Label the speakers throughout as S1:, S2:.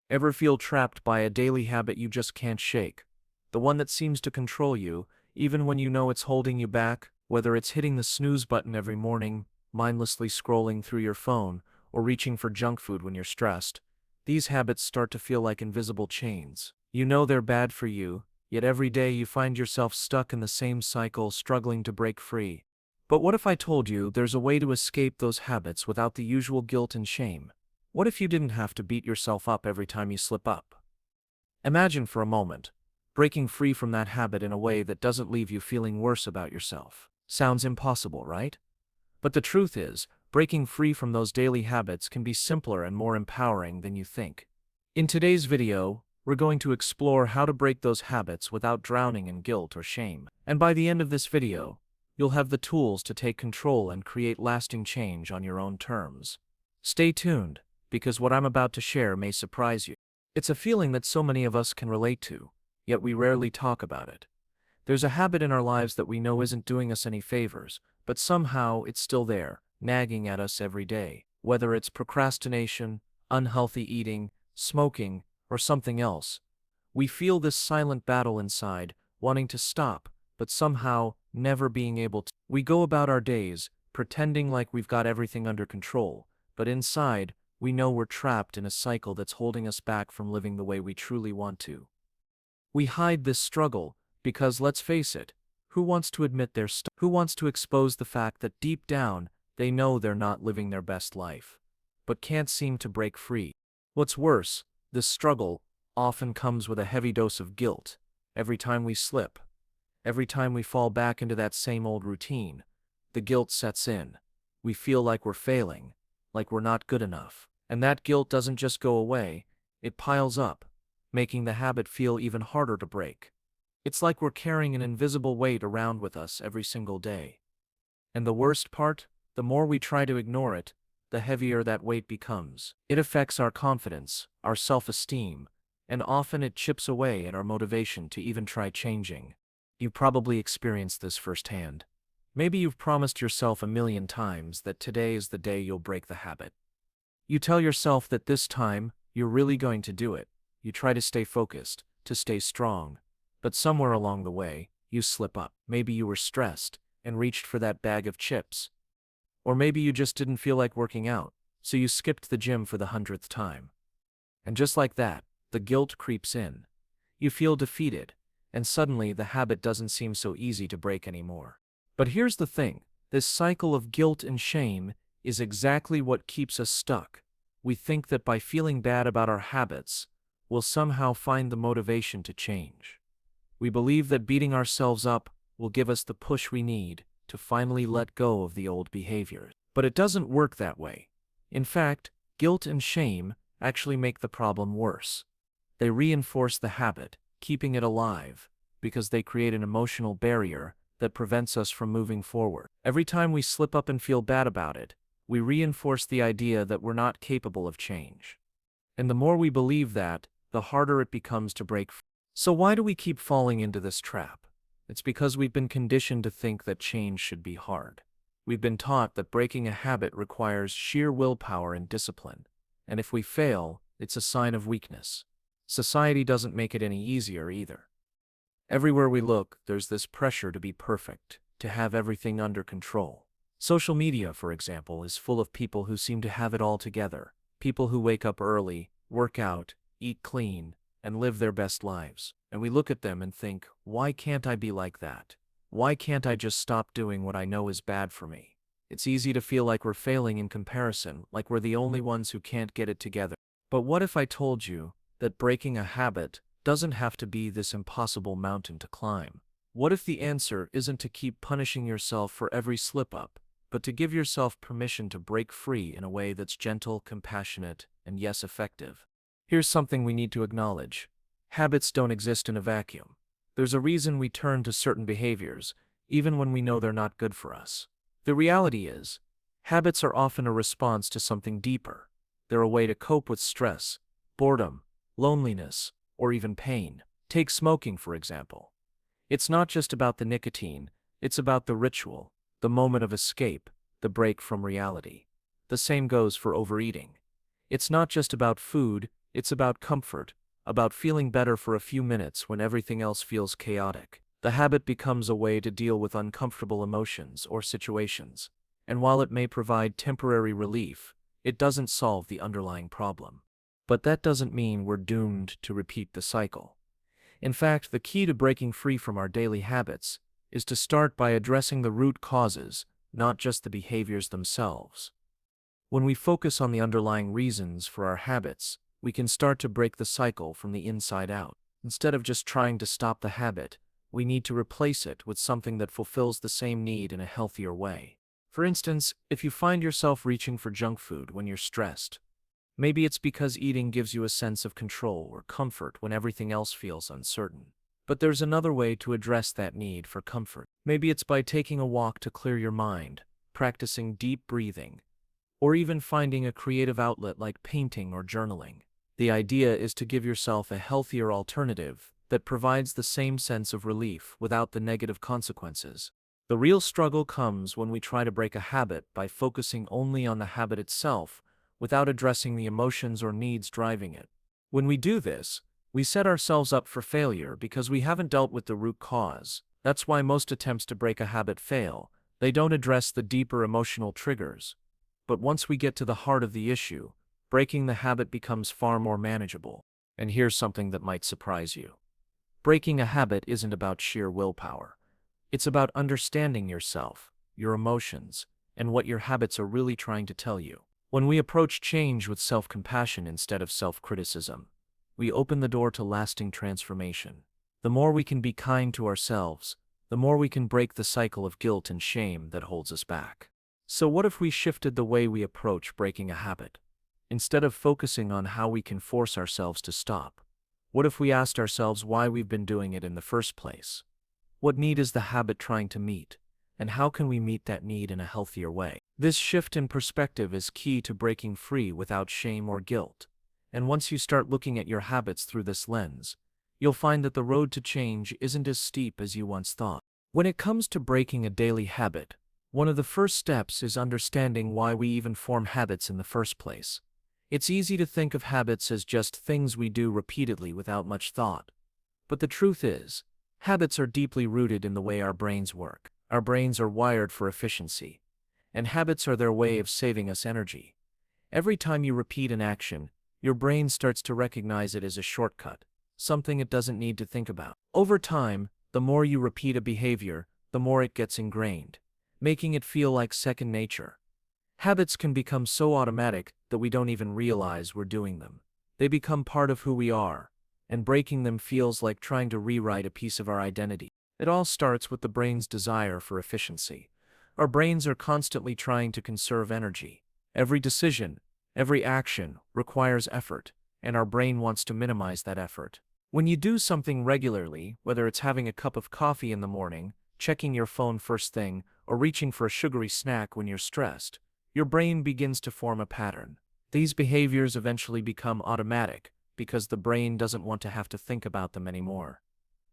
S1: Ever feel trapped by a daily habit you just can't shake? The one that seems to control you, even when you know it's holding you back, whether it's hitting the snooze button every morning, mindlessly scrolling through your phone, or reaching for junk food when you're stressed. These habits start to feel like invisible chains. You know they're bad for you, yet every day you find yourself stuck in the same cycle, struggling to break free. But what if I told you there's a way to escape those habits without the usual guilt and shame? What if you didn't have to beat yourself up every time you slip up? Imagine for a moment, breaking free from that habit in a way that doesn't leave you feeling worse about yourself. Sounds impossible, right? But the truth is, breaking free from those daily habits can be simpler and more empowering than you think. In today's video, we're going to explore how to break those habits without drowning in guilt or shame. And by the end of this video, you'll have the tools to take control and create lasting change on your own terms. Stay tuned, because what I'm about to share may surprise you. It's a feeling that so many of us can relate to, yet we rarely talk about it. There's a habit in our lives that we know isn't doing us any favors, but somehow it's still there, nagging at us every day. Whether it's procrastination, unhealthy eating, smoking, or something else, we feel this silent battle inside, wanting to stop, but somehow never being able to. We go about our days, pretending like we've got everything under control, but inside, we know we're trapped in a cycle that's holding us back from living the way we truly want to. We hide this struggle because, let's face it, who wants to admit they're stuck? Who wants to expose the fact that deep down, they know they're not living their best life, but can't seem to break free? What's worse, this struggle often comes with a heavy dose of guilt. Every time we slip, every time we fall back into that same old routine, the guilt sets in. We feel like we're failing, like we're not good enough. And that guilt doesn't just go away, it piles up, making the habit feel even harder to break. It's like we're carrying an invisible weight around with us every single day. And the worst part, the more we try to ignore it, the heavier that weight becomes. It affects our confidence, our self-esteem, and often it chips away at our motivation to even try changing. You've probably experienced this firsthand. Maybe you've promised yourself a million times that today is the day you'll break the habit. You tell yourself that this time, you're really going to do it. You try to stay focused, to stay strong. But somewhere along the way, you slip up. Maybe you were stressed and reached for that bag of chips. Or maybe you just didn't feel like working out, so you skipped the gym for the 100th time. And just like that, the guilt creeps in. You feel defeated, and suddenly the habit doesn't seem so easy to break anymore. But here's the thing, this cycle of guilt and shame is exactly what keeps us stuck. We think that by feeling bad about our habits, we'll somehow find the motivation to change. We believe that beating ourselves up will give us the push we need to finally let go of the old behaviors. But it doesn't work that way. In fact, guilt and shame actually make the problem worse. They reinforce the habit, keeping it alive, because they create an emotional barrier that prevents us from moving forward. Every time we slip up and feel bad about it, we reinforce the idea that we're not capable of change. And the more we believe that, the harder it becomes to break free. So why do we keep falling into this trap? It's because we've been conditioned to think that change should be hard. We've been taught that breaking a habit requires sheer willpower and discipline, and if we fail, it's a sign of weakness. Society doesn't make it any easier either. Everywhere we look, there's this pressure to be perfect, to have everything under control. Social media, for example, is full of people who seem to have it all together. People who wake up early, work out, eat clean, and live their best lives. And we look at them and think, why can't I be like that? Why can't I just stop doing what I know is bad for me? It's easy to feel like we're failing in comparison, like we're the only ones who can't get it together. But what if I told you that breaking a habit doesn't have to be this impossible mountain to climb? What if the answer isn't to keep punishing yourself for every slip-up, but to give yourself permission to break free in a way that's gentle, compassionate, and yes, effective? Here's something we need to acknowledge. Habits don't exist in a vacuum. There's a reason we turn to certain behaviors, even when we know they're not good for us. The reality is, habits are often a response to something deeper. They're a way to cope with stress, boredom, loneliness, or even pain. Take smoking, for example. It's not just about the nicotine, it's about the ritual, the moment of escape, the break from reality. The same goes for overeating. It's not just about food, It's about comfort, about feeling better for a few minutes when everything else feels chaotic. The habit becomes a way to deal with uncomfortable emotions or situations, and while it may provide temporary relief, it doesn't solve the underlying problem. But that doesn't mean we're doomed to repeat the cycle. In fact, the key to breaking free from our daily habits is to start by addressing the root causes, not just the behaviors themselves. When we focus on the underlying reasons for our habits, we can start to break the cycle from the inside out. Instead of just trying to stop the habit, we need to replace it with something that fulfills the same need in a healthier way. For instance, if you find yourself reaching for junk food when you're stressed, maybe it's because eating gives you a sense of control or comfort when everything else feels uncertain. But there's another way to address that need for comfort. Maybe it's by taking a walk to clear your mind, practicing deep breathing, or even finding a creative outlet like painting or journaling. The idea is to give yourself a healthier alternative that provides the same sense of relief without the negative consequences. The real struggle comes when we try to break a habit by focusing only on the habit itself without addressing the emotions or needs driving it. When we do this, we set ourselves up for failure because we haven't dealt with the root cause. That's why most attempts to break a habit fail. They don't address the deeper emotional triggers. But once we get to the heart of the issue, breaking the habit becomes far more manageable. And here's something that might surprise you. Breaking a habit isn't about sheer willpower. It's about understanding yourself, your emotions, and what your habits are really trying to tell you. When we approach change with self-compassion instead of self-criticism, we open the door to lasting transformation. The more we can be kind to ourselves, the more we can break the cycle of guilt and shame that holds us back. So what if we shifted the way we approach breaking a habit? Instead of focusing on how we can force ourselves to stop, what if we asked ourselves why we've been doing it in the first place? What need is the habit trying to meet, and how can we meet that need in a healthier way? This shift in perspective is key to breaking free without shame or guilt. And once you start looking at your habits through this lens, you'll find that the road to change isn't as steep as you once thought. When it comes to breaking a daily habit, one of the first steps is understanding why we even form habits in the first place. It's easy to think of habits as just things we do repeatedly without much thought. But the truth is, habits are deeply rooted in the way our brains work. Our brains are wired for efficiency, and habits are their way of saving us energy. Every time you repeat an action, your brain starts to recognize it as a shortcut, something it doesn't need to think about. Over time, the more you repeat a behavior, the more it gets ingrained, making it feel like second nature. Habits can become so automatic that we don't even realize we're doing them. They become part of who we are, and breaking them feels like trying to rewrite a piece of our identity. It all starts with the brain's desire for efficiency. Our brains are constantly trying to conserve energy. Every decision, every action requires effort, and our brain wants to minimize that effort. When you do something regularly, whether it's having a cup of coffee in the morning, checking your phone first thing, or reaching for a sugary snack when you're stressed, your brain begins to form a pattern. These behaviors eventually become automatic because the brain doesn't want to have to think about them anymore.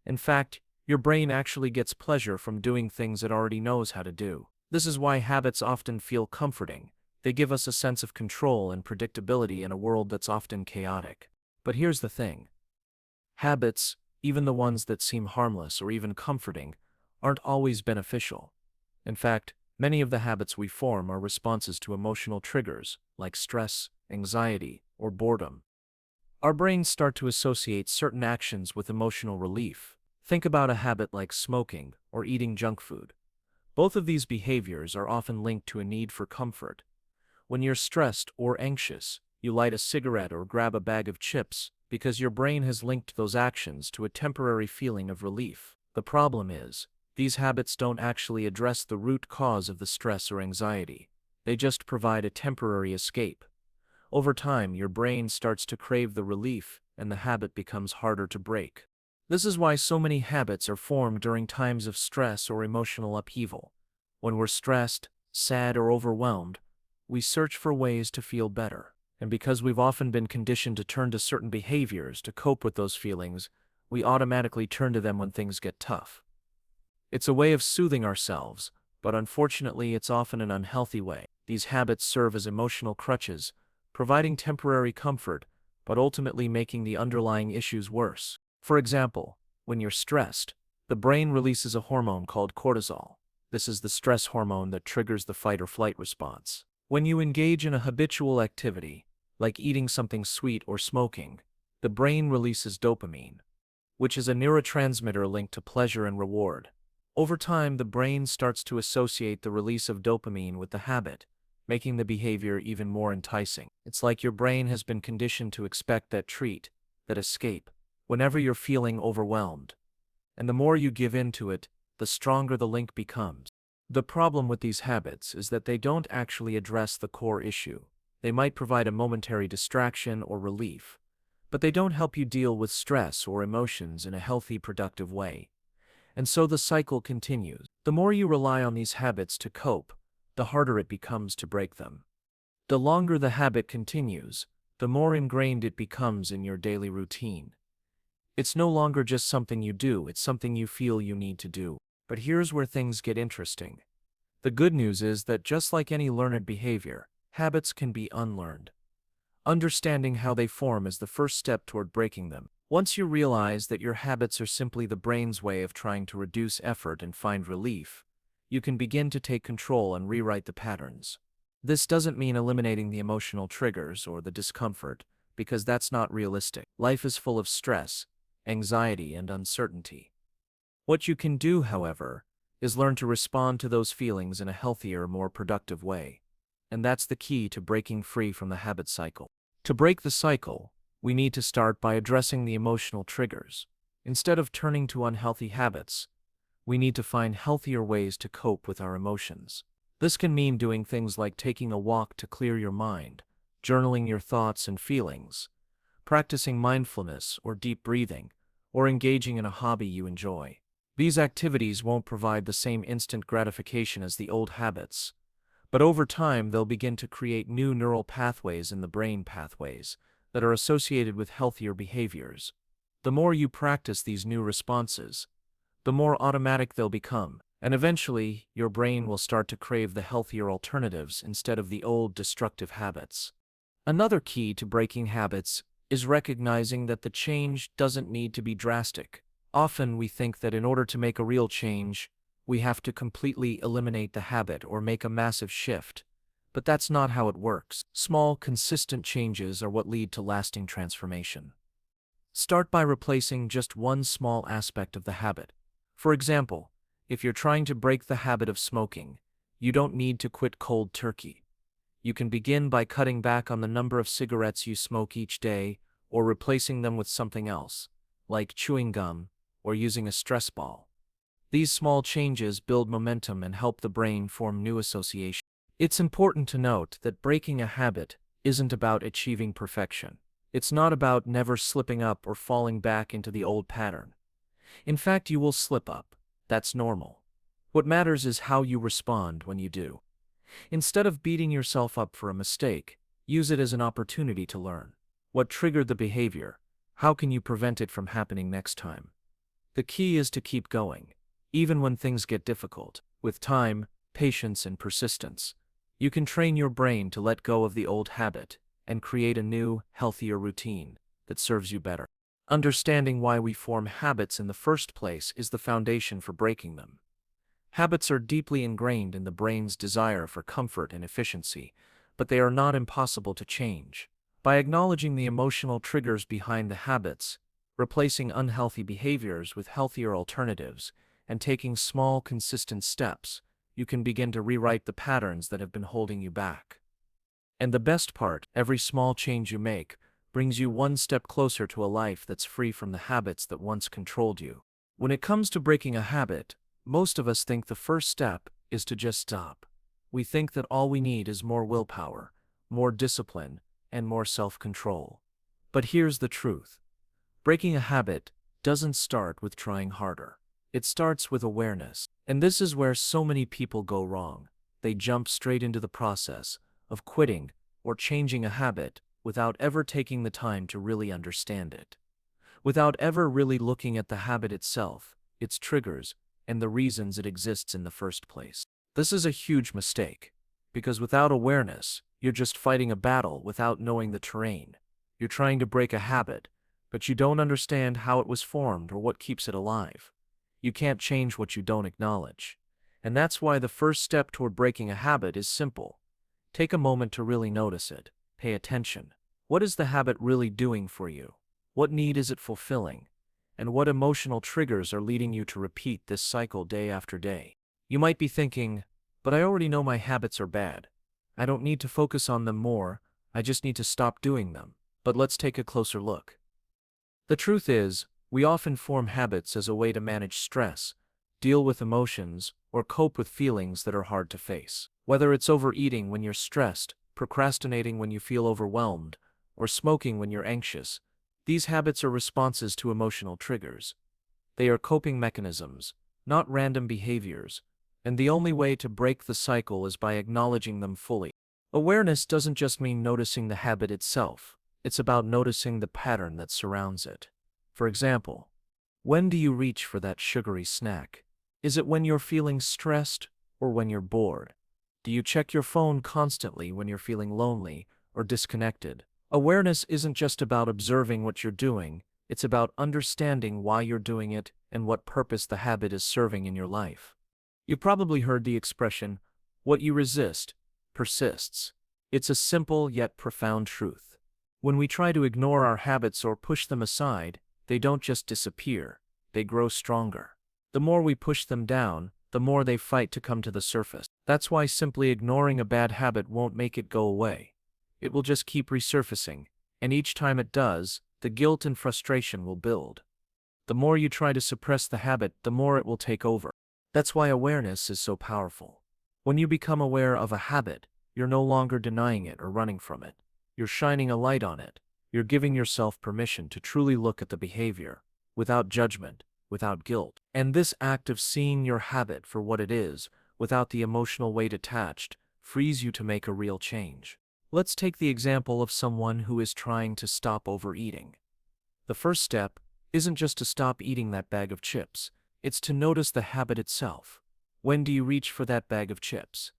S1: In fact, your brain actually gets pleasure from doing things it already knows how to do. This is why habits often feel comforting. They give us a sense of control and predictability in a world that's often chaotic. But here's the thing. Habits, even the ones that seem harmless or even comforting, aren't always beneficial. In fact, many of the habits we form are responses to emotional triggers like stress, anxiety, or boredom. Our brains start to associate certain actions with emotional relief. Think about a habit like smoking or eating junk food. Both of these behaviors are often linked to a need for comfort. When you're stressed or anxious, you light a cigarette or grab a bag of chips because your brain has linked those actions to a temporary feeling of relief. The problem is, these habits don't actually address the root cause of the stress or anxiety. They just provide a temporary escape. Over time, your brain starts to crave the relief, and the habit becomes harder to break. This is why so many habits are formed during times of stress or emotional upheaval. When we're stressed, sad, or overwhelmed, we search for ways to feel better. And because we've often been conditioned to turn to certain behaviors to cope with those feelings, we automatically turn to them when things get tough. It's a way of soothing ourselves, but unfortunately it's often an unhealthy way. These habits serve as emotional crutches, providing temporary comfort, but ultimately making the underlying issues worse. For example, when you're stressed, the brain releases a hormone called cortisol. This is the stress hormone that triggers the fight or flight response. When you engage in a habitual activity, like eating something sweet or smoking, the brain releases dopamine, which is a neurotransmitter linked to pleasure and reward. Over time, the brain starts to associate the release of dopamine with the habit, making the behavior even more enticing. It's like your brain has been conditioned to expect that treat, that escape, whenever you're feeling overwhelmed. And the more you give in to it, the stronger the link becomes. The problem with these habits is that they don't actually address the core issue. They might provide a momentary distraction or relief, but they don't help you deal with stress or emotions in a healthy, productive way. And so the cycle continues. The more you rely on these habits to cope, the harder it becomes to break them. The longer the habit continues, the more ingrained it becomes in your daily routine. It's no longer just something you do, it's something you feel you need to do. But here's where things get interesting. The good news is that just like any learned behavior, habits can be unlearned. Understanding how they form is the first step toward breaking them. Once you realize that your habits are simply the brain's way of trying to reduce effort and find relief, you can begin to take control and rewrite the patterns. This doesn't mean eliminating the emotional triggers or the discomfort, because that's not realistic. Life is full of stress, anxiety, and uncertainty. What you can do, however, is learn to respond to those feelings in a healthier, more productive way. And that's the key to breaking free from the habit cycle. To break the cycle, we need to start by addressing the emotional triggers. Instead of turning to unhealthy habits, we need to find healthier ways to cope with our emotions. This can mean doing things like taking a walk to clear your mind, journaling your thoughts and feelings, practicing mindfulness or deep breathing, or engaging in a hobby you enjoy. These activities won't provide the same instant gratification as the old habits, but over time they'll begin to create new neural pathways in the brain pathways that are associated with healthier behaviors. The more you practice these new responses, the more automatic they'll become, and eventually your brain will start to crave the healthier alternatives instead of the old destructive habits. Another key to breaking habits is recognizing that the change doesn't need to be drastic. Often we think that in order to make a real change, we have to completely eliminate the habit or make a massive shift. But that's not how it works. Small, consistent changes are what lead to lasting transformation. Start by replacing just one small aspect of the habit. For example, if you're trying to break the habit of smoking, you don't need to quit cold turkey. You can begin by cutting back on the number of cigarettes you smoke each day or replacing them with something else, like chewing gum or using a stress ball. These small changes build momentum and help the brain form new associations. It's important to note that breaking a habit isn't about achieving perfection. It's not about never slipping up or falling back into the old pattern. In fact, you will slip up. That's normal. What matters is how you respond when you do. Instead of beating yourself up for a mistake, use it as an opportunity to learn. What triggered the behavior? How can you prevent it from happening next time? The key is to keep going, even when things get difficult. With time, patience, and persistence, you can train your brain to let go of the old habit and create a new, healthier routine that serves you better. Understanding why we form habits in the first place is the foundation for breaking them. Habits are deeply ingrained in the brain's desire for comfort and efficiency, but they are not impossible to change. By acknowledging the emotional triggers behind the habits, replacing unhealthy behaviors with healthier alternatives, and taking small, consistent steps, you can begin to rewrite the patterns that have been holding you back. And the best part, every small change you make brings you one step closer to a life that's free from the habits that once controlled you. When it comes to breaking a habit, most of us think the first step is to just stop. We think that all we need is more willpower, more discipline, and more self-control. But here's the truth. Breaking a habit doesn't start with trying harder. It starts with awareness. And this is where so many people go wrong. They jump straight into the process of quitting or changing a habit without ever taking the time to really understand it. Without ever really looking at the habit itself, its triggers, and the reasons it exists in the first place. This is a huge mistake, because without awareness, you're just fighting a battle without knowing the terrain. You're trying to break a habit, but you don't understand how it was formed or what keeps it alive. You can't change what you don't acknowledge. And that's why the first step toward breaking a habit is simple. Take a moment to really notice it. Pay attention. What is the habit really doing for you? What need is it fulfilling? And what emotional triggers are leading you to repeat this cycle day after day? You might be thinking, but I already know my habits are bad. I don't need to focus on them more, I just need to stop doing them. But let's take a closer look. The truth is, we often form habits as a way to manage stress, deal with emotions, or cope with feelings that are hard to face. Whether it's overeating when you're stressed, procrastinating when you feel overwhelmed, or smoking when you're anxious, these habits are responses to emotional triggers. They are coping mechanisms, not random behaviors, and the only way to break the cycle is by acknowledging them fully. Awareness doesn't just mean noticing the habit itself, it's about noticing the pattern that surrounds it. For example, when do you reach for that sugary snack? Is it when you're feeling stressed or when you're bored? Do you check your phone constantly when you're feeling lonely or disconnected? Awareness isn't just about observing what you're doing, it's about understanding why you're doing it and what purpose the habit is serving in your life. You probably heard the expression, what you resist, persists. It's a simple yet profound truth. When we try to ignore our habits or push them aside, they don't just disappear, they grow stronger. The more we push them down, the more they fight to come to the surface. That's why simply ignoring a bad habit won't make it go away. It will just keep resurfacing, and each time it does, the guilt and frustration will build. The more you try to suppress the habit, the more it will take over. That's why awareness is so powerful. When you become aware of a habit, you're no longer denying it or running from it. You're shining a light on it. You're giving yourself permission to truly look at the behavior, without judgment, without guilt. And this act of seeing your habit for what it is, without the emotional weight attached, frees you to make a real change. Let's take the example of someone who is trying to stop overeating. The first step isn't just to stop eating that bag of chips, it's to notice the habit itself. When do you reach for that bag of chips?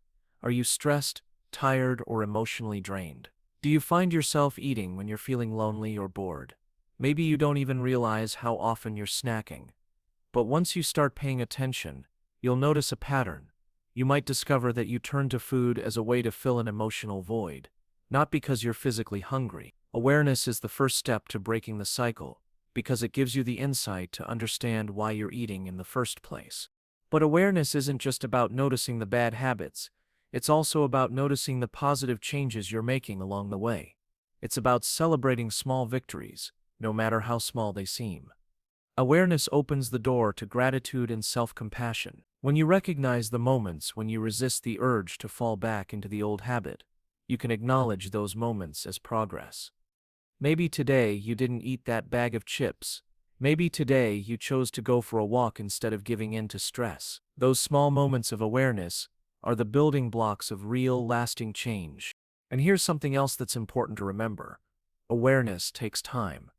S1: Are you stressed, tired, or emotionally drained? Do you find yourself eating when you're feeling lonely or bored? Maybe you don't even realize how often you're snacking. But once you start paying attention, you'll notice a pattern. You might discover that you turn to food as a way to fill an emotional void, not because you're physically hungry. Awareness is the first step to breaking the cycle, because it gives you the insight to understand why you're eating in the first place. But awareness isn't just about noticing the bad habits, it's also about noticing the positive changes you're making along the way. It's about celebrating small victories, no matter how small they seem. Awareness opens the door to gratitude and self-compassion. When you recognize the moments when you resist the urge to fall back into the old habit, you can acknowledge those moments as progress. Maybe today you didn't eat that bag of chips. Maybe today you chose to go for a walk instead of giving in to stress. Those small moments of awareness are the building blocks of real, lasting change. And here's something else that's important to remember. Awareness takes time.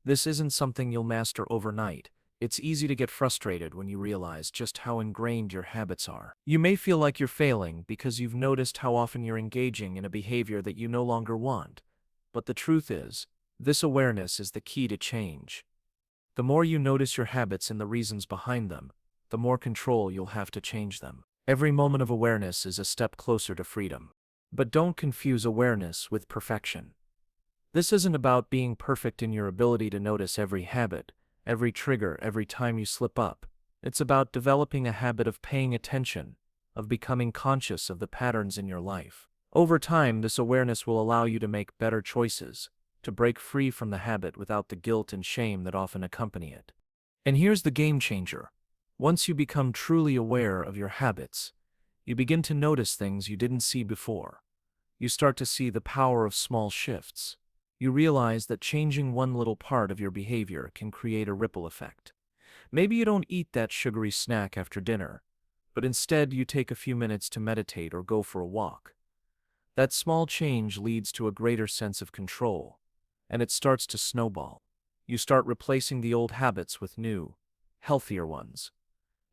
S1: This isn't something you'll master overnight. It's easy to get frustrated when you realize just how ingrained your habits are. You may feel like you're failing because you've noticed how often you're engaging in a behavior that you no longer want. But the truth is, this awareness is the key to change. The more you notice your habits and the reasons behind them, the more control you'll have to change them. Every moment of awareness is a step closer to freedom. But don't confuse awareness with perfection. This isn't about being perfect in your ability to notice every habit, every trigger, every time you slip up. It's about developing a habit of paying attention, of becoming conscious of the patterns in your life. Over time, this awareness will allow you to make better choices, to break free from the habit without the guilt and shame that often accompany it. And here's the game changer. Once you become truly aware of your habits, you begin to notice things you didn't see before. You start to see the power of small shifts. You realize that changing one little part of your behavior can create a ripple effect. Maybe you don't eat that sugary snack after dinner, but instead you take a few minutes to meditate or go for a walk. That small change leads to a greater sense of control, and it starts to snowball. You start replacing the old habits with new, healthier ones,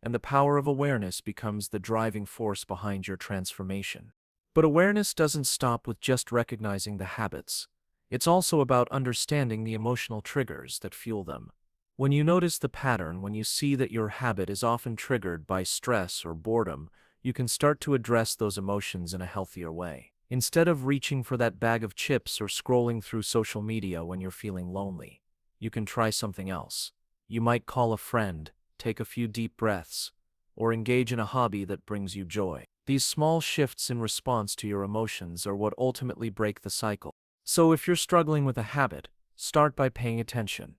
S1: and the power of awareness becomes the driving force behind your transformation. But awareness doesn't stop with just recognizing the habits. It's also about understanding the emotional triggers that fuel them. When you notice the pattern, when you see that your habit is often triggered by stress or boredom, you can start to address those emotions in a healthier way. Instead of reaching for that bag of chips or scrolling through social media when you're feeling lonely, you can try something else. You might call a friend, take a few deep breaths, or engage in a hobby that brings you joy. These small shifts in response to your emotions are what ultimately break the cycle. So if you're struggling with a habit, start by paying attention.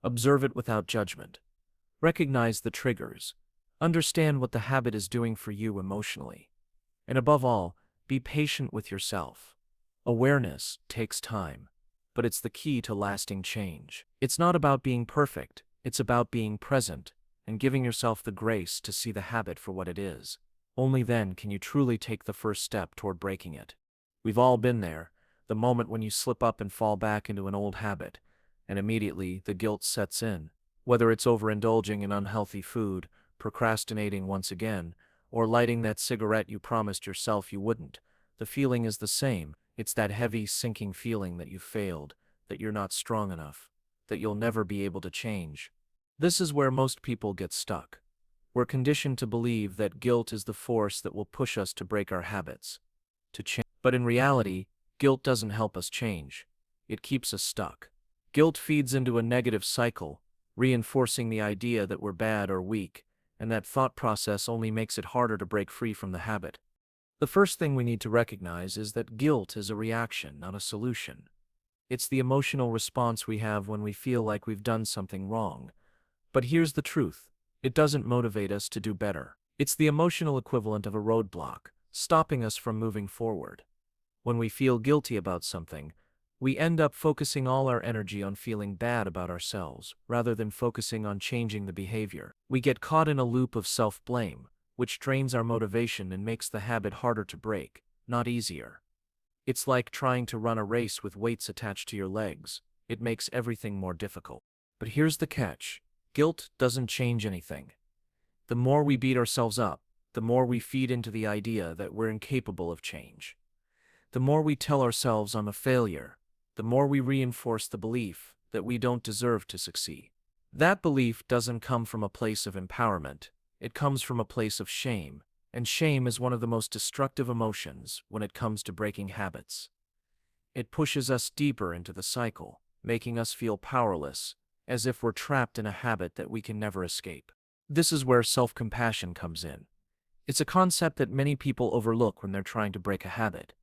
S1: Observe it without judgment. Recognize the triggers. Understand what the habit is doing for you emotionally. And above all, be patient with yourself. Awareness takes time, but it's the key to lasting change. It's not about being perfect, it's about being present and giving yourself the grace to see the habit for what it is. Only then can you truly take the first step toward breaking it. We've all been there, the moment when you slip up and fall back into an old habit, and immediately the guilt sets in. Whether it's overindulging in unhealthy food, procrastinating once again, or lighting that cigarette you promised yourself you wouldn't, the feeling is the same. It's that heavy, sinking feeling that you failed, that you're not strong enough, that you'll never be able to change. This is where most people get stuck. We're conditioned to believe that guilt is the force that will push us to break our habits, to change. But in reality, guilt doesn't help us change. It keeps us stuck. Guilt feeds into a negative cycle, reinforcing the idea that we're bad or weak, and that thought process only makes it harder to break free from the habit. The first thing we need to recognize is that guilt is a reaction, not a solution. It's the emotional response we have when we feel like we've done something wrong. But here's the truth. It doesn't motivate us to do better. It's the emotional equivalent of a roadblock, stopping us from moving forward. When we feel guilty about something, we end up focusing all our energy on feeling bad about ourselves, rather than focusing on changing the behavior. We get caught in a loop of self-blame, which drains our motivation and makes the habit harder to break, not easier. It's like trying to run a race with weights attached to your legs. It makes everything more difficult. But here's the catch. Guilt doesn't change anything. The more we beat ourselves up, the more we feed into the idea that we're incapable of change. The more we tell ourselves I'm a failure, the more we reinforce the belief that we don't deserve to succeed. That belief doesn't come from a place of empowerment, it comes from a place of shame, and shame is one of the most destructive emotions when it comes to breaking habits. It pushes us deeper into the cycle, making us feel powerless, as if we're trapped in a habit that we can never escape. This is where self-compassion comes in. It's a concept that many people overlook when they're trying to break a habit.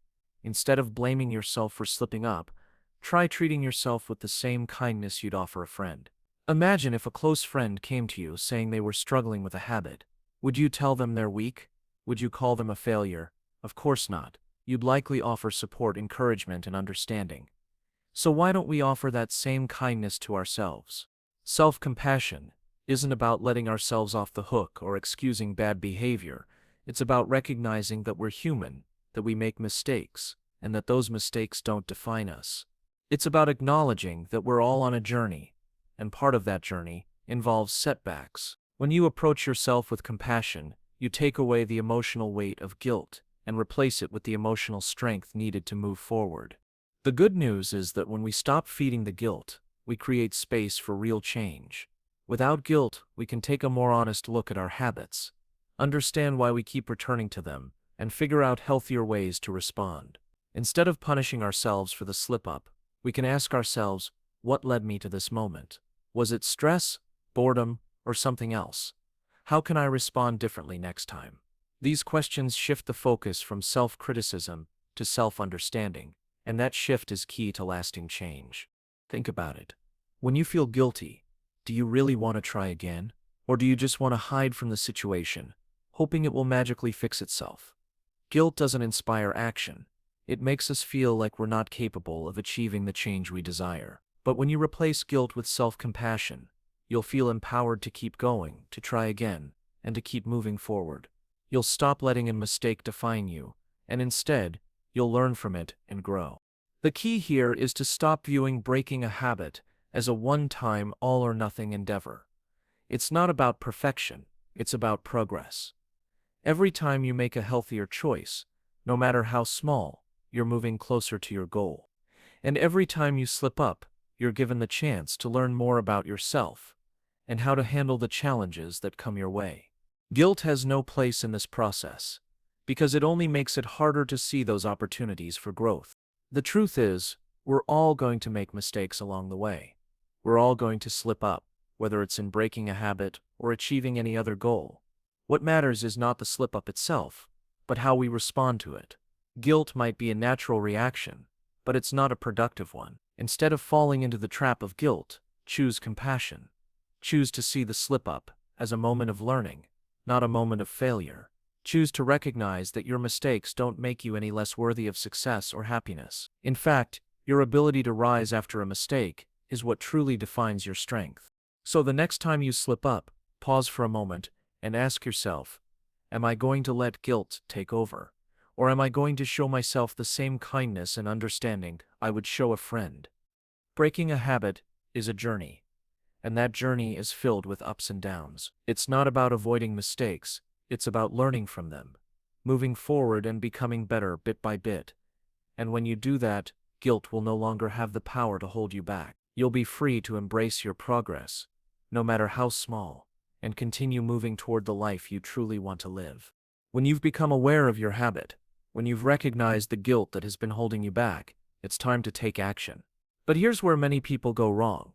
S1: Instead of blaming yourself for slipping up, try treating yourself with the same kindness you'd offer a friend. Imagine if a close friend came to you saying they were struggling with a habit. Would you tell them they're weak? Would you call them a failure? Of course not. You'd likely offer support, encouragement, and understanding. So why don't we offer that same kindness to ourselves? Self-compassion isn't about letting ourselves off the hook or excusing bad behavior. It's about recognizing that we're human, that we make mistakes, and that those mistakes don't define us. It's about acknowledging that we're all on a journey, and part of that journey involves setbacks. When you approach yourself with compassion, you take away the emotional weight of guilt and replace it with the emotional strength needed to move forward. The good news is that when we stop feeding the guilt, we create space for real change. Without guilt, we can take a more honest look at our habits, understand why we keep returning to them, and figure out healthier ways to respond. Instead of punishing ourselves for the slip-up, we can ask ourselves, what led me to this moment? Was it stress, boredom, or something else? How can I respond differently next time? These questions shift the focus from self-criticism to self-understanding, and that shift is key to lasting change. Think about it. When you feel guilty, do you really want to try again? Or do you just want to hide from the situation, hoping it will magically fix itself? Guilt doesn't inspire action. It makes us feel like we're not capable of achieving the change we desire. But when you replace guilt with self-compassion, you'll feel empowered to keep going, to try again, and to keep moving forward. You'll stop letting a mistake define you, and instead, you'll learn from it and grow. The key here is to stop viewing breaking a habit as a one-time, all-or-nothing endeavor. It's not about perfection, it's about progress. Every time you make a healthier choice, no matter how small, you're moving closer to your goal. And every time you slip up, you're given the chance to learn more about yourself and how to handle the challenges that come your way. Guilt has no place in this process, because it only makes it harder to see those opportunities for growth. The truth is, we're all going to make mistakes along the way. We're all going to slip up, whether it's in breaking a habit or achieving any other goal. What matters is not the slip-up itself, but how we respond to it. Guilt might be a natural reaction, but it's not a productive one. Instead of falling into the trap of guilt, choose compassion. Choose to see the slip-up as a moment of learning, not a moment of failure. Choose to recognize that your mistakes don't make you any less worthy of success or happiness. In fact, your ability to rise after a mistake is what truly defines your strength. So the next time you slip up, pause for a moment and ask yourself, am I going to let guilt take over? Or am I going to show myself the same kindness and understanding I would show a friend? Breaking a habit is a journey, and that journey is filled with ups and downs. It's not about avoiding mistakes, it's about learning from them, moving forward and becoming better bit by bit. And when you do that, guilt will no longer have the power to hold you back. You'll be free to embrace your progress, no matter how small, and continue moving toward the life you truly want to live. When you've become aware of your habit, when you've recognized the guilt that has been holding you back, it's time to take action. But here's where many people go wrong.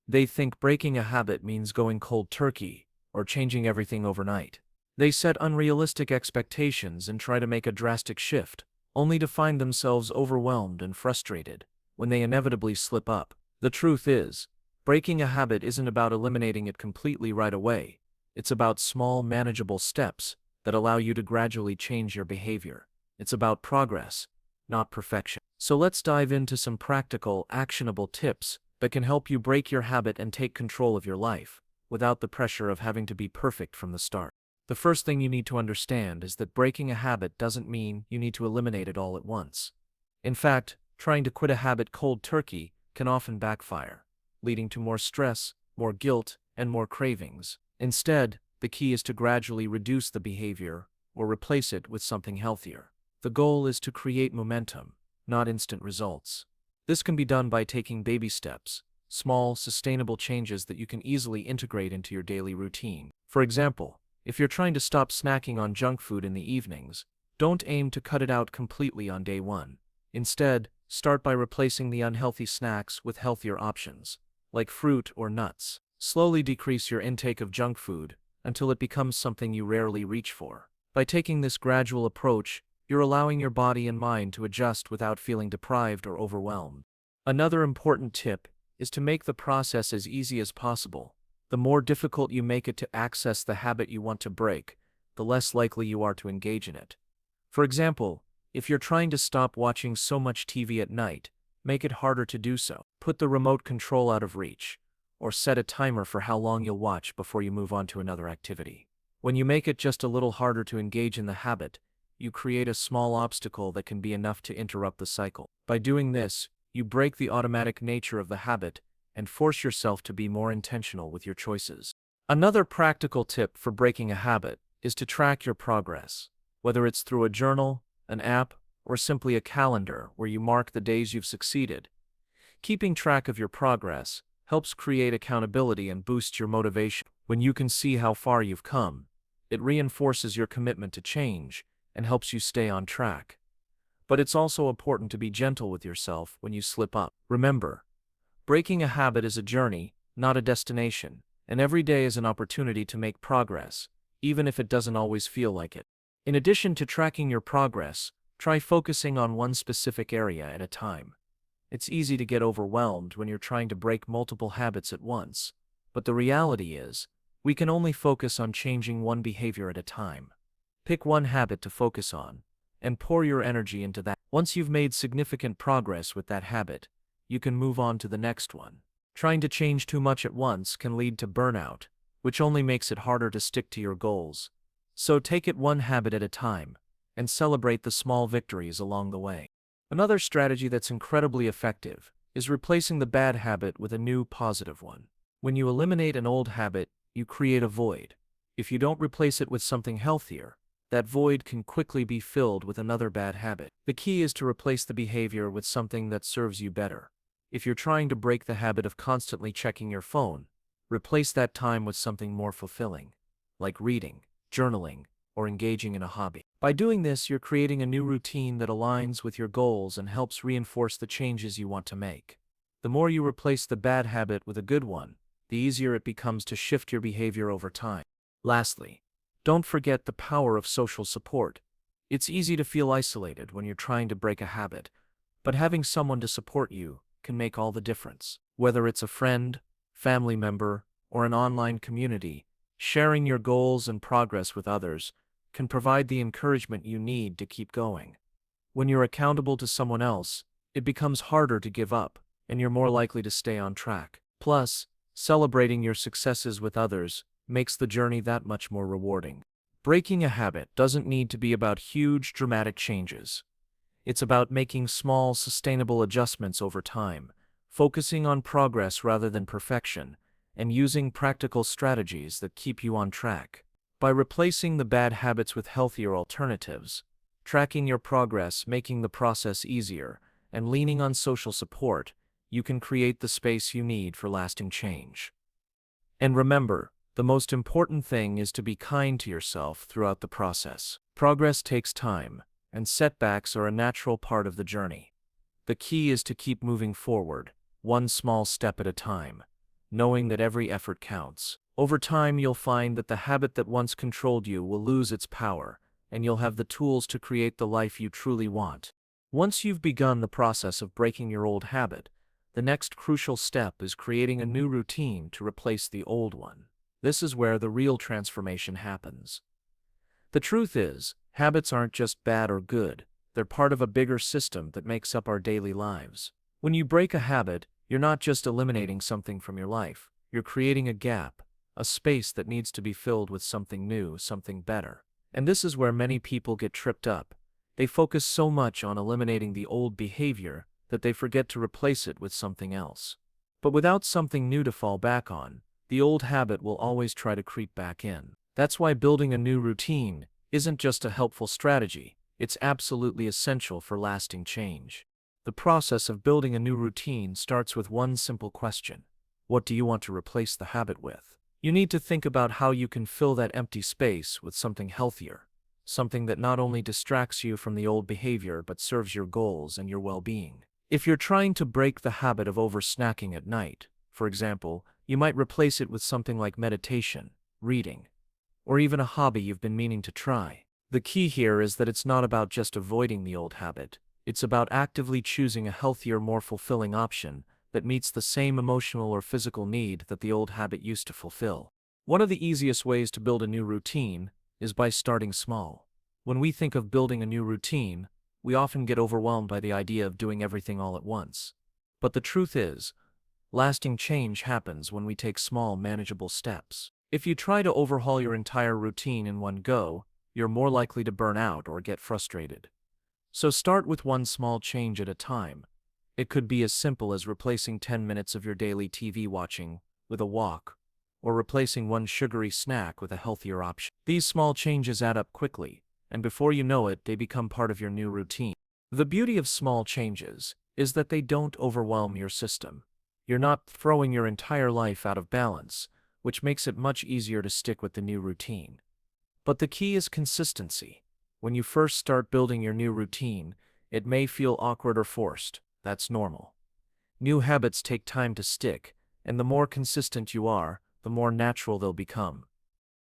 S1: They think breaking a habit means going cold turkey or changing everything overnight. They set unrealistic expectations and try to make a drastic shift, only to find themselves overwhelmed and frustrated when they inevitably slip up. The truth is, breaking a habit isn't about eliminating it completely right away. It's about small, manageable steps that allow you to gradually change your behavior. It's about progress, not perfection. So let's dive into some practical, actionable tips that can help you break your habit and take control of your life, without the pressure of having to be perfect from the start. The first thing you need to understand is that breaking a habit doesn't mean you need to eliminate it all at once. In fact, trying to quit a habit cold turkey can often backfire, leading to more stress, more guilt, and more cravings. Instead, the key is to gradually reduce the behavior or replace it with something healthier. The goal is to create momentum, not instant results. This can be done by taking baby steps, small, sustainable changes that you can easily integrate into your daily routine. For example, if you're trying to stop snacking on junk food in the evenings, don't aim to cut it out completely on day one. Instead, start by replacing the unhealthy snacks with healthier options, like fruit or nuts. Slowly decrease your intake of junk food until it becomes something you rarely reach for. By taking this gradual approach, you're allowing your body and mind to adjust without feeling deprived or overwhelmed. Another important tip is to make the process as easy as possible. The more difficult you make it to access the habit you want to break, the less likely you are to engage in it. For example, if you're trying to stop watching so much TV at night, make it harder to do so. Put the remote control out of reach, or set a timer for how long you'll watch before you move on to another activity. When you make it just a little harder to engage in the habit, you create a small obstacle that can be enough to interrupt the cycle. By doing this, you break the automatic nature of the habit and force yourself to be more intentional with your choices. Another practical tip for breaking a habit is to track your progress, whether it's through a journal, an app, or simply a calendar where you mark the days you've succeeded. Keeping track of your progress helps create accountability and boost your motivation. When you can see how far you've come, it reinforces your commitment to change and helps you stay on track. But it's also important to be gentle with yourself when you slip up. Remember, breaking a habit is a journey, not a destination, and every day is an opportunity to make progress, even if it doesn't always feel like it. In addition to tracking your progress, try focusing on one specific area at a time. It's easy to get overwhelmed when you're trying to break multiple habits at once, but the reality is, we can only focus on changing one behavior at a time. Pick one habit to focus on, and pour your energy into that. Once you've made significant progress with that habit, you can move on to the next one. Trying to change too much at once can lead to burnout, which only makes it harder to stick to your goals. So take it one habit at a time, and celebrate the small victories along the way. Another strategy that's incredibly effective is replacing the bad habit with a new positive one. When you eliminate an old habit, you create a void. If you don't replace it with something healthier, that void can quickly be filled with another bad habit. The key is to replace the behavior with something that serves you better. If you're trying to break the habit of constantly checking your phone, replace that time with something more fulfilling, like reading, journaling, or engaging in a hobby. By doing this, you're creating a new routine that aligns with your goals and helps reinforce the changes you want to make. The more you replace the bad habit with a good one, the easier it becomes to shift your behavior over time. Lastly, don't forget the power of social support. It's easy to feel isolated when you're trying to break a habit, but having someone to support you can make all the difference. Whether it's a friend, family member, or an online community, sharing your goals and progress with others can provide the encouragement you need to keep going. When you're accountable to someone else, it becomes harder to give up, and you're more likely to stay on track. Plus, celebrating your successes with others makes the journey that much more rewarding. Breaking a habit doesn't need to be about huge, dramatic changes. It's about making small, sustainable adjustments over time, focusing on progress rather than perfection, and using practical strategies that keep you on track. By replacing the bad habits with healthier alternatives, tracking your progress, making the process easier, and leaning on social support, you can create the space you need for lasting change. And remember, the most important thing is to be kind to yourself throughout the process. Progress takes time, and setbacks are a natural part of the journey. The key is to keep moving forward, one small step at a time, knowing that every effort counts. Over time, you'll find that the habit that once controlled you will lose its power, and you'll have the tools to create the life you truly want. Once you've begun the process of breaking your old habit, the next crucial step is creating a new routine to replace the old one. This is where the real transformation happens. The truth is, habits aren't just bad or good, they're part of a bigger system that makes up our daily lives. When you break a habit, you're not just eliminating something from your life, you're creating a gap, a space that needs to be filled with something new, something better. And this is where many people get tripped up. They focus so much on eliminating the old behavior that they forget to replace it with something else. But without something new to fall back on, the old habit will always try to creep back in. That's why building a new routine isn't just a helpful strategy, it's absolutely essential for lasting change. The process of building a new routine starts with one simple question: what do you want to replace the habit with? You need to think about how you can fill that empty space with something healthier, something that not only distracts you from the old behavior but serves your goals and your well-being. If you're trying to break the habit of over-snacking at night, for example, you might replace it with something like meditation, reading, or even a hobby you've been meaning to try. The key here is that it's not about just avoiding the old habit, it's about actively choosing a healthier, more fulfilling option that meets the same emotional or physical need that the old habit used to fulfill. One of the easiest ways to build a new routine is by starting small. When we think of building a new routine, we often get overwhelmed by the idea of doing everything all at once. But the truth is, lasting change happens when we take small, manageable steps. If you try to overhaul your entire routine in one go, you're more likely to burn out or get frustrated. So start with one small change at a time. It could be as simple as replacing 10 minutes of your daily TV watching with a walk, or replacing one sugary snack with a healthier option. These small changes add up quickly, and before you know it, they become part of your new routine. The beauty of small changes is that they don't overwhelm your system. You're not throwing your entire life out of balance, which makes it much easier to stick with the new routine. But the key is consistency. When you first start building your new routine, it may feel awkward or forced. That's normal. New habits take time to stick, and the more consistent you are, the more natural they'll become.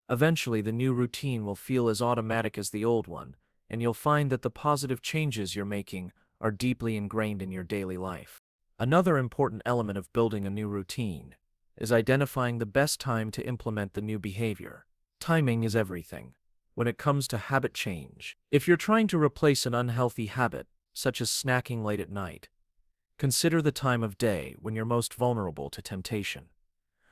S1: Eventually, the new routine will feel as automatic as the old one, and you'll find that the positive changes you're making are deeply ingrained in your daily life. Another important element of building a new routine is identifying the best time to implement the new behavior. Timing is everything when it comes to habit change. If you're trying to replace an unhealthy habit, such as snacking late at night, consider the time of day when you're most vulnerable to temptation.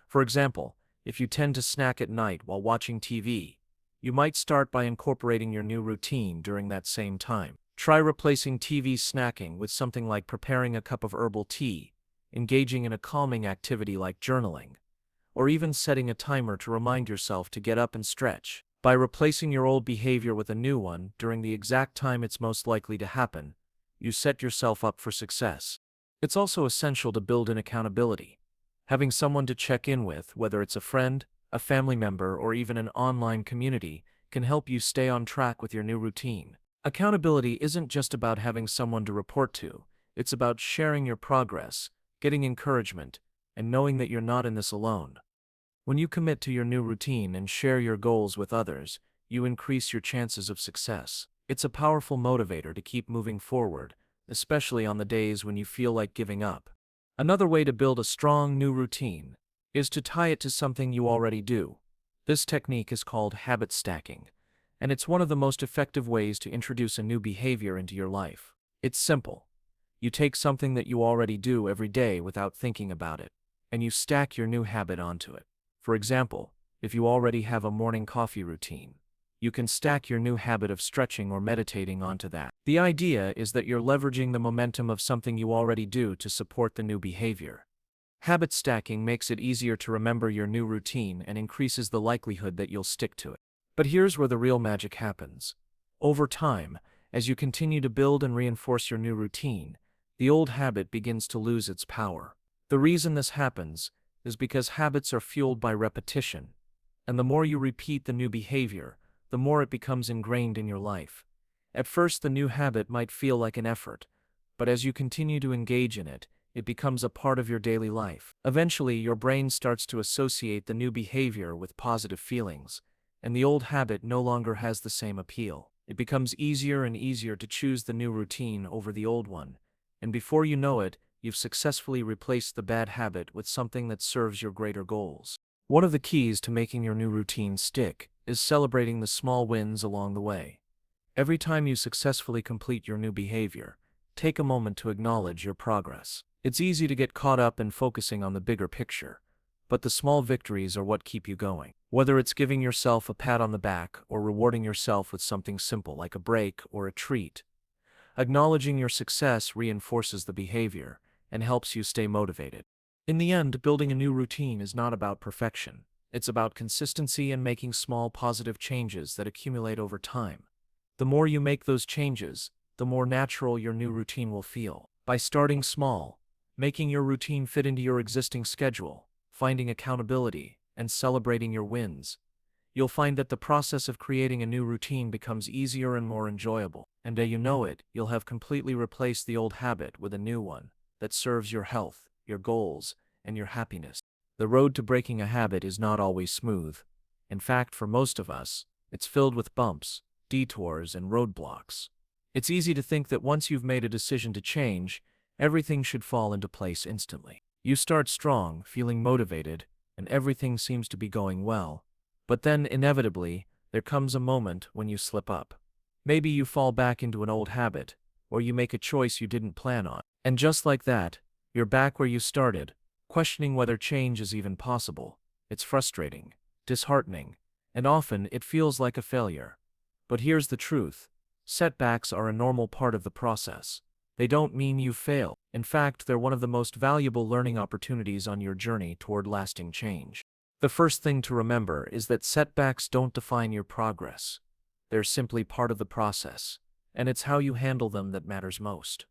S1: For example, if you tend to snack at night while watching TV, you might start by incorporating your new routine during that same time. Try replacing TV snacking with something like preparing a cup of herbal tea, engaging in a calming activity like journaling, or even setting a timer to remind yourself to get up and stretch. By replacing your old behavior with a new one during the exact time it's most likely to happen, you set yourself up for success. It's also essential to build in accountability. Having someone to check in with, whether it's a friend, a family member, or even an online community, can help you stay on track with your new routine. Accountability isn't just about having someone to report to, it's about sharing your progress, getting encouragement, and knowing that you're not in this alone. When you commit to your new routine and share your goals with others, you increase your chances of success. It's a powerful motivator to keep moving forward, especially on the days when you feel like giving up. Another way to build a strong new routine is to tie it to something you already do. This technique is called habit stacking, and it's one of the most effective ways to introduce a new behavior into your life. It's simple. You take something that you already do every day without thinking about it, and you stack your new habit onto it. For example, if you already have a morning coffee routine, you can stack your new habit of stretching or meditating onto that. The idea is that you're leveraging the momentum of something you already do to support the new behavior. Habit stacking makes it easier to remember your new routine and increases the likelihood that you'll stick to it. But here's where the real magic happens. Over time, as you continue to build and reinforce your new routine, the old habit begins to lose its power. The reason this happens is because habits are fueled by repetition, and the more you repeat the new behavior, the more it becomes ingrained in your life. At first, the new habit might feel like an effort, but as you continue to engage in it, it becomes a part of your daily life. Eventually, your brain starts to associate the new behavior with positive feelings, and the old habit no longer has the same appeal. It becomes easier and easier to choose the new routine over the old one, and before you know it, you've successfully replaced the bad habit with something that serves your greater goals. One of the keys to making your new routine stick is celebrating the small wins along the way. Every time you successfully complete your new behavior, take a moment to acknowledge your progress. It's easy to get caught up in focusing on the bigger picture, but the small victories are what keep you going. Whether it's giving yourself a pat on the back or rewarding yourself with something simple like a break or a treat, acknowledging your success reinforces the behavior and helps you stay motivated. In the end, building a new routine is not about perfection. It's about consistency and making small positive changes that accumulate over time. The more you make those changes, the more natural your new routine will feel. By starting small, making your routine fit into your existing schedule, finding accountability, and celebrating your wins, you'll find that the process of creating a new routine becomes easier and more enjoyable. And you know it, you'll have completely replaced the old habit with a new one that serves your health, your goals, and your happiness. The road to breaking a habit is not always smooth. In fact, for most of us, it's filled with bumps, detours, and roadblocks. It's easy to think that once you've made a decision to change, everything should fall into place instantly. You start strong, feeling motivated, and everything seems to be going well. But then, inevitably, there comes a moment when you slip up. Maybe you fall back into an old habit, or you make a choice you didn't plan on. And just like that, you're back where you started, questioning whether change is even possible. It's frustrating, disheartening, and often it feels like a failure. But here's the truth. Setbacks are a normal part of the process. They don't mean you fail. In fact, they're one of the most valuable learning opportunities on your journey toward lasting change. The first thing to remember is that setbacks don't define your progress. They're simply part of the process, and it's how you handle them that matters most.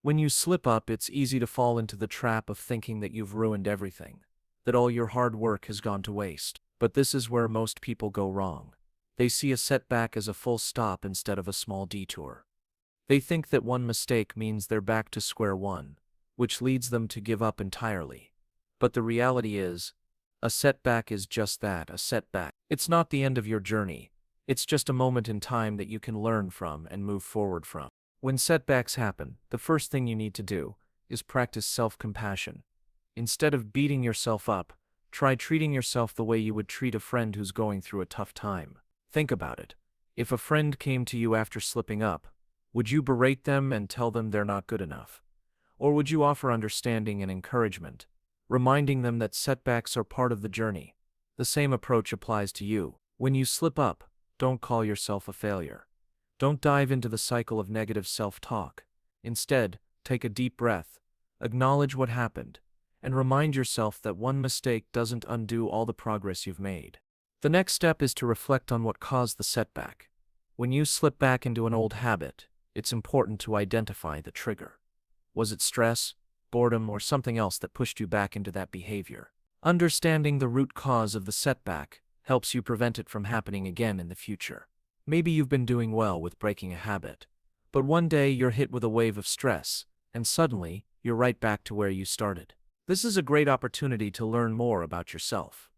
S1: When you slip up, it's easy to fall into the trap of thinking that you've ruined everything, that all your hard work has gone to waste. But this is where most people go wrong. They see a setback as a full stop instead of a small detour. They think that one mistake means they're back to square one, which leads them to give up entirely. But the reality is, a setback is just that, a setback. It's not the end of your journey. It's just a moment in time that you can learn from and move forward from. When setbacks happen, the first thing you need to do is practice self-compassion. Instead of beating yourself up, try treating yourself the way you would treat a friend who's going through a tough time. Think about it. If a friend came to you after slipping up, would you berate them and tell them they're not good enough? Or would you offer understanding and encouragement, reminding them that setbacks are part of the journey? The same approach applies to you. When you slip up, don't call yourself a failure. Don't dive into the cycle of negative self-talk. Instead, take a deep breath, acknowledge what happened, and remind yourself that one mistake doesn't undo all the progress you've made. The next step is to reflect on what caused the setback. When you slip back into an old habit, it's important to identify the trigger. Was it stress, boredom, or something else that pushed you back into that behavior? Understanding the root cause of the setback helps you prevent it from happening again in the future. Maybe you've been doing well with breaking a habit, but one day you're hit with a wave of stress, and suddenly, you're right back to where you started. This is a great opportunity to learn more about yourself.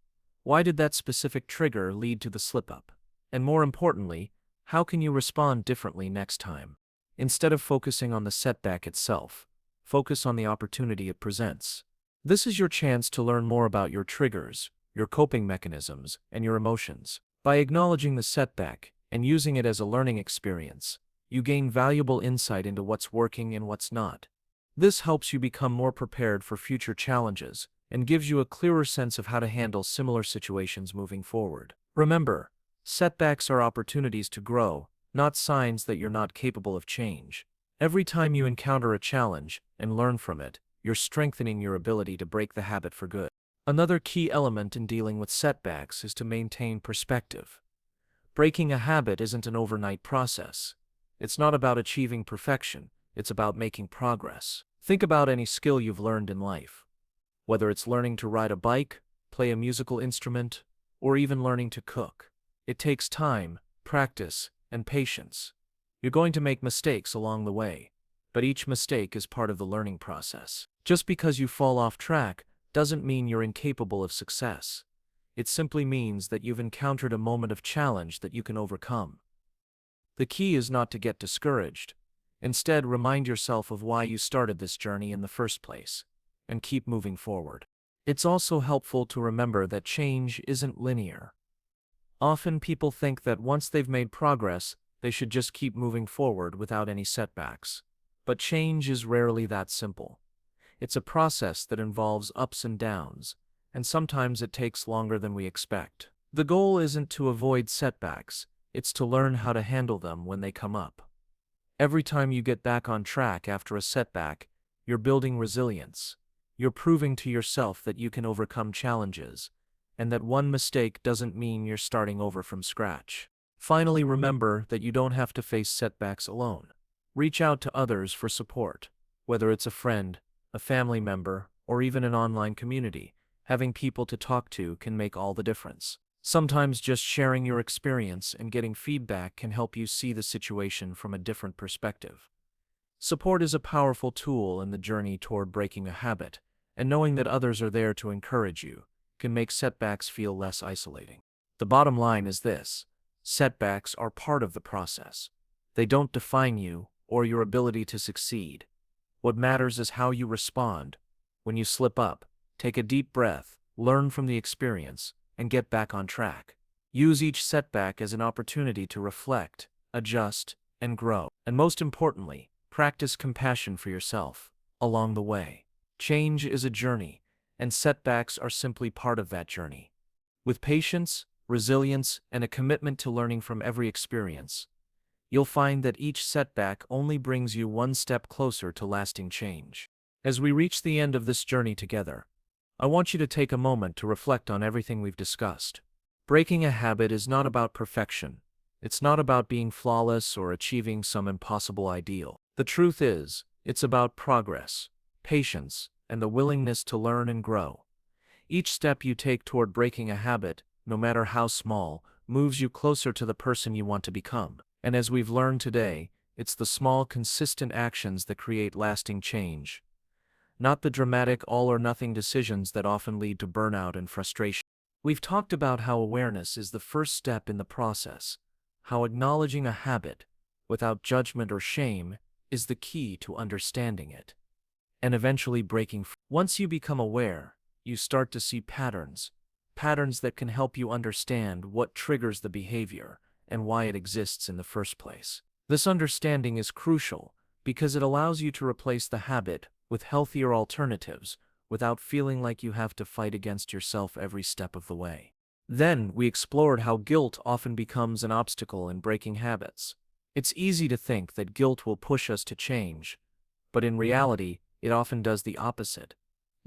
S1: Why did that specific trigger lead to the slip-up? And more importantly, how can you respond differently next time? Instead of focusing on the setback itself, focus on the opportunity it presents. This is your chance to learn more about your triggers, your coping mechanisms, and your emotions. By acknowledging the setback and using it as a learning experience, you gain valuable insight into what's working and what's not. This helps you become more prepared for future challenges and gives you a clearer sense of how to handle similar situations moving forward. Remember, setbacks are opportunities to grow, not signs that you're not capable of change. Every time you encounter a challenge and learn from it, you're strengthening your ability to break the habit for good. Another key element in dealing with setbacks is to maintain perspective. Breaking a habit isn't an overnight process. It's not about achieving perfection, it's about making progress. Think about any skill you've learned in life. Whether it's learning to ride a bike, play a musical instrument, or even learning to cook. It takes time, practice, and patience. You're going to make mistakes along the way, but each mistake is part of the learning process. Just because you fall off track doesn't mean you're incapable of success. It simply means that you've encountered a moment of challenge that you can overcome. The key is not to get discouraged. Instead, remind yourself of why you started this journey in the first place, and keep moving forward. It's also helpful to remember that change isn't linear. Often people think that once they've made progress, they should just keep moving forward without any setbacks. But change is rarely that simple. It's a process that involves ups and downs, and sometimes it takes longer than we expect. The goal isn't to avoid setbacks, it's to learn how to handle them when they come up. Every time you get back on track after a setback, you're building resilience. You're proving to yourself that you can overcome challenges, and that one mistake doesn't mean you're starting over from scratch. Finally, remember that you don't have to face setbacks alone. Reach out to others for support. Whether it's a friend, a family member, or even an online community, having people to talk to can make all the difference. Sometimes just sharing your experience and getting feedback can help you see the situation from a different perspective. Support is a powerful tool in the journey toward breaking a habit, and knowing that others are there to encourage you can make setbacks feel less isolating. The bottom line is this: setbacks are part of the process. They don't define you or your ability to succeed. What matters is how you respond. When you slip up, take a deep breath, learn from the experience, and get back on track. Use each setback as an opportunity to reflect, adjust, and grow. And most importantly, practice compassion for yourself along the way. Change is a journey, and setbacks are simply part of that journey. With patience, resilience, and a commitment to learning from every experience, you'll find that each setback only brings you one step closer to lasting change. As we reach the end of this journey together, I want you to take a moment to reflect on everything we've discussed. Breaking a habit is not about perfection. It's not about being flawless or achieving some impossible ideal. The truth is, it's about progress, patience, and the willingness to learn and grow. Each step you take toward breaking a habit, no matter how small, moves you closer to the person you want to become. And as we've learned today, it's the small, consistent actions that create lasting change, not the dramatic all-or-nothing decisions that often lead to burnout and frustration. We've talked about how awareness is the first step in the process, how acknowledging a habit, without judgment or shame, is the key to understanding it, and eventually breaking free. Once you become aware, you start to see patterns that can help you understand what triggers the behavior and why it exists in the first place. This understanding is crucial because it allows you to replace the habit with healthier alternatives without feeling like you have to fight against yourself every step of the way. Then we explored how guilt often becomes an obstacle in breaking habits. It's easy to think that guilt will push us to change, but in reality, it often does the opposite.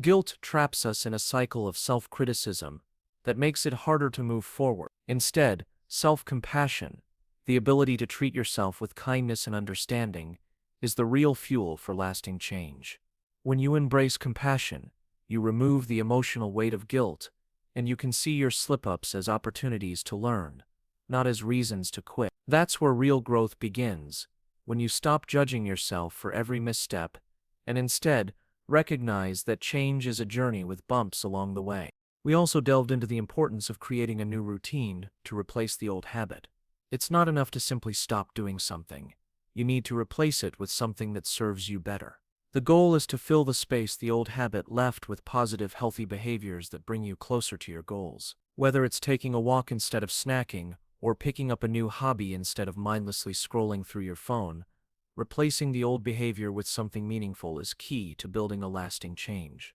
S1: Guilt traps us in a cycle of self-criticism that makes it harder to move forward. Instead, self-compassion, the ability to treat yourself with kindness and understanding, is the real fuel for lasting change. When you embrace compassion, you remove the emotional weight of guilt, and you can see your slip-ups as opportunities to learn, not as reasons to quit. That's where real growth begins, when you stop judging yourself for every misstep, and instead recognize that change is a journey with bumps along the way. We also delved into the importance of creating a new routine to replace the old habit. It's not enough to simply stop doing something. You need to replace it with something that serves you better. The goal is to fill the space the old habit left with positive, healthy behaviors that bring you closer to your goals. Whether it's taking a walk instead of snacking, or picking up a new hobby instead of mindlessly scrolling through your phone, replacing the old behavior with something meaningful is key to building a lasting change.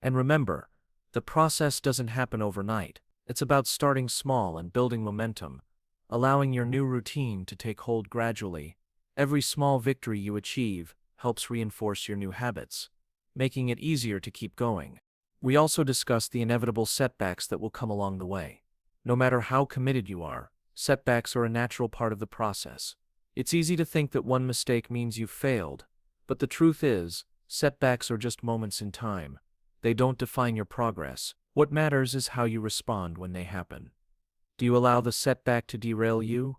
S1: And remember, the process doesn't happen overnight. It's about starting small and building momentum, allowing your new routine to take hold gradually. Every small victory you achieve helps reinforce your new habits, making it easier to keep going. We also discussed the inevitable setbacks that will come along the way. No matter how committed you are, setbacks are a natural part of the process. It's easy to think that one mistake means you've failed, but the truth is, setbacks are just moments in time. They don't define your progress. What matters is how you respond when they happen. Do you allow the setback to derail you,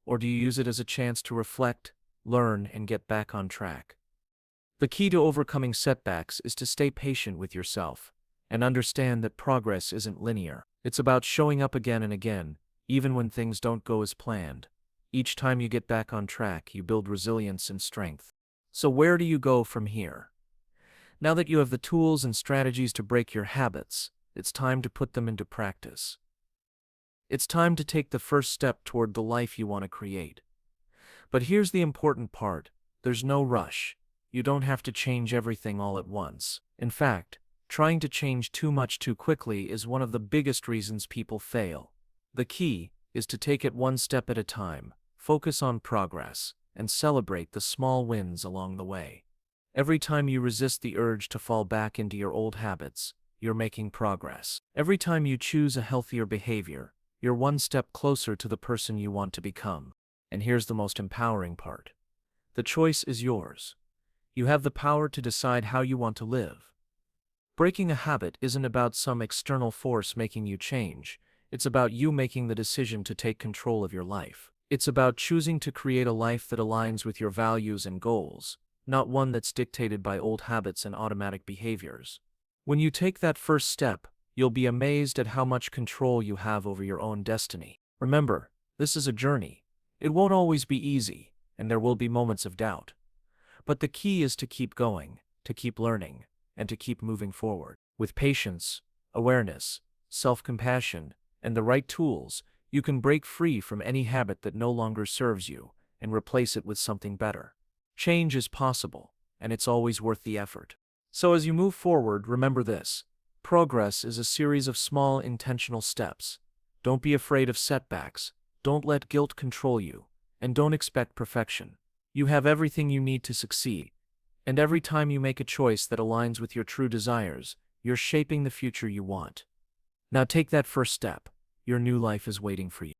S1: or do you use it as a chance to reflect, learn, and get back on track? The key to overcoming setbacks is to stay patient with yourself and understand that progress isn't linear. It's about showing up again and again, even when things don't go as planned. Each time you get back on track, you build resilience and strength. So where do you go from here? Now that you have the tools and strategies to break your habits, it's time to put them into practice. It's time to take the first step toward the life you want to create. But here's the important part. There's no rush. You don't have to change everything all at once. In fact, trying to change too much too quickly is one of the biggest reasons people fail. The key is to take it one step at a time, focus on progress, and celebrate the small wins along the way. Every time you resist the urge to fall back into your old habits, you're making progress. Every time you choose a healthier behavior, you're one step closer to the person you want to become. And here's the most empowering part. The choice is yours. You have the power to decide how you want to live. Breaking a habit isn't about some external force making you change. It's about you making the decision to take control of your life. It's about choosing to create a life that aligns with your values and goals, not one that's dictated by old habits and automatic behaviors. When you take that first step, you'll be amazed at how much control you have over your own destiny. Remember, this is a journey. It won't always be easy, and there will be moments of doubt. But the key is to keep going, to keep learning, and to keep moving forward. With patience, awareness, self-compassion, and the right tools, you can break free from any habit that no longer serves you and replace it with something better. Change is possible, and it's always worth the effort. So as you move forward, remember this. Progress is a series of small, intentional steps. Don't be afraid of setbacks, don't let guilt control you, and don't expect perfection. You have everything you need to succeed, and every time you make a choice that aligns with your true desires, you're shaping the future you want. Now take that first step. Your new life is waiting for you.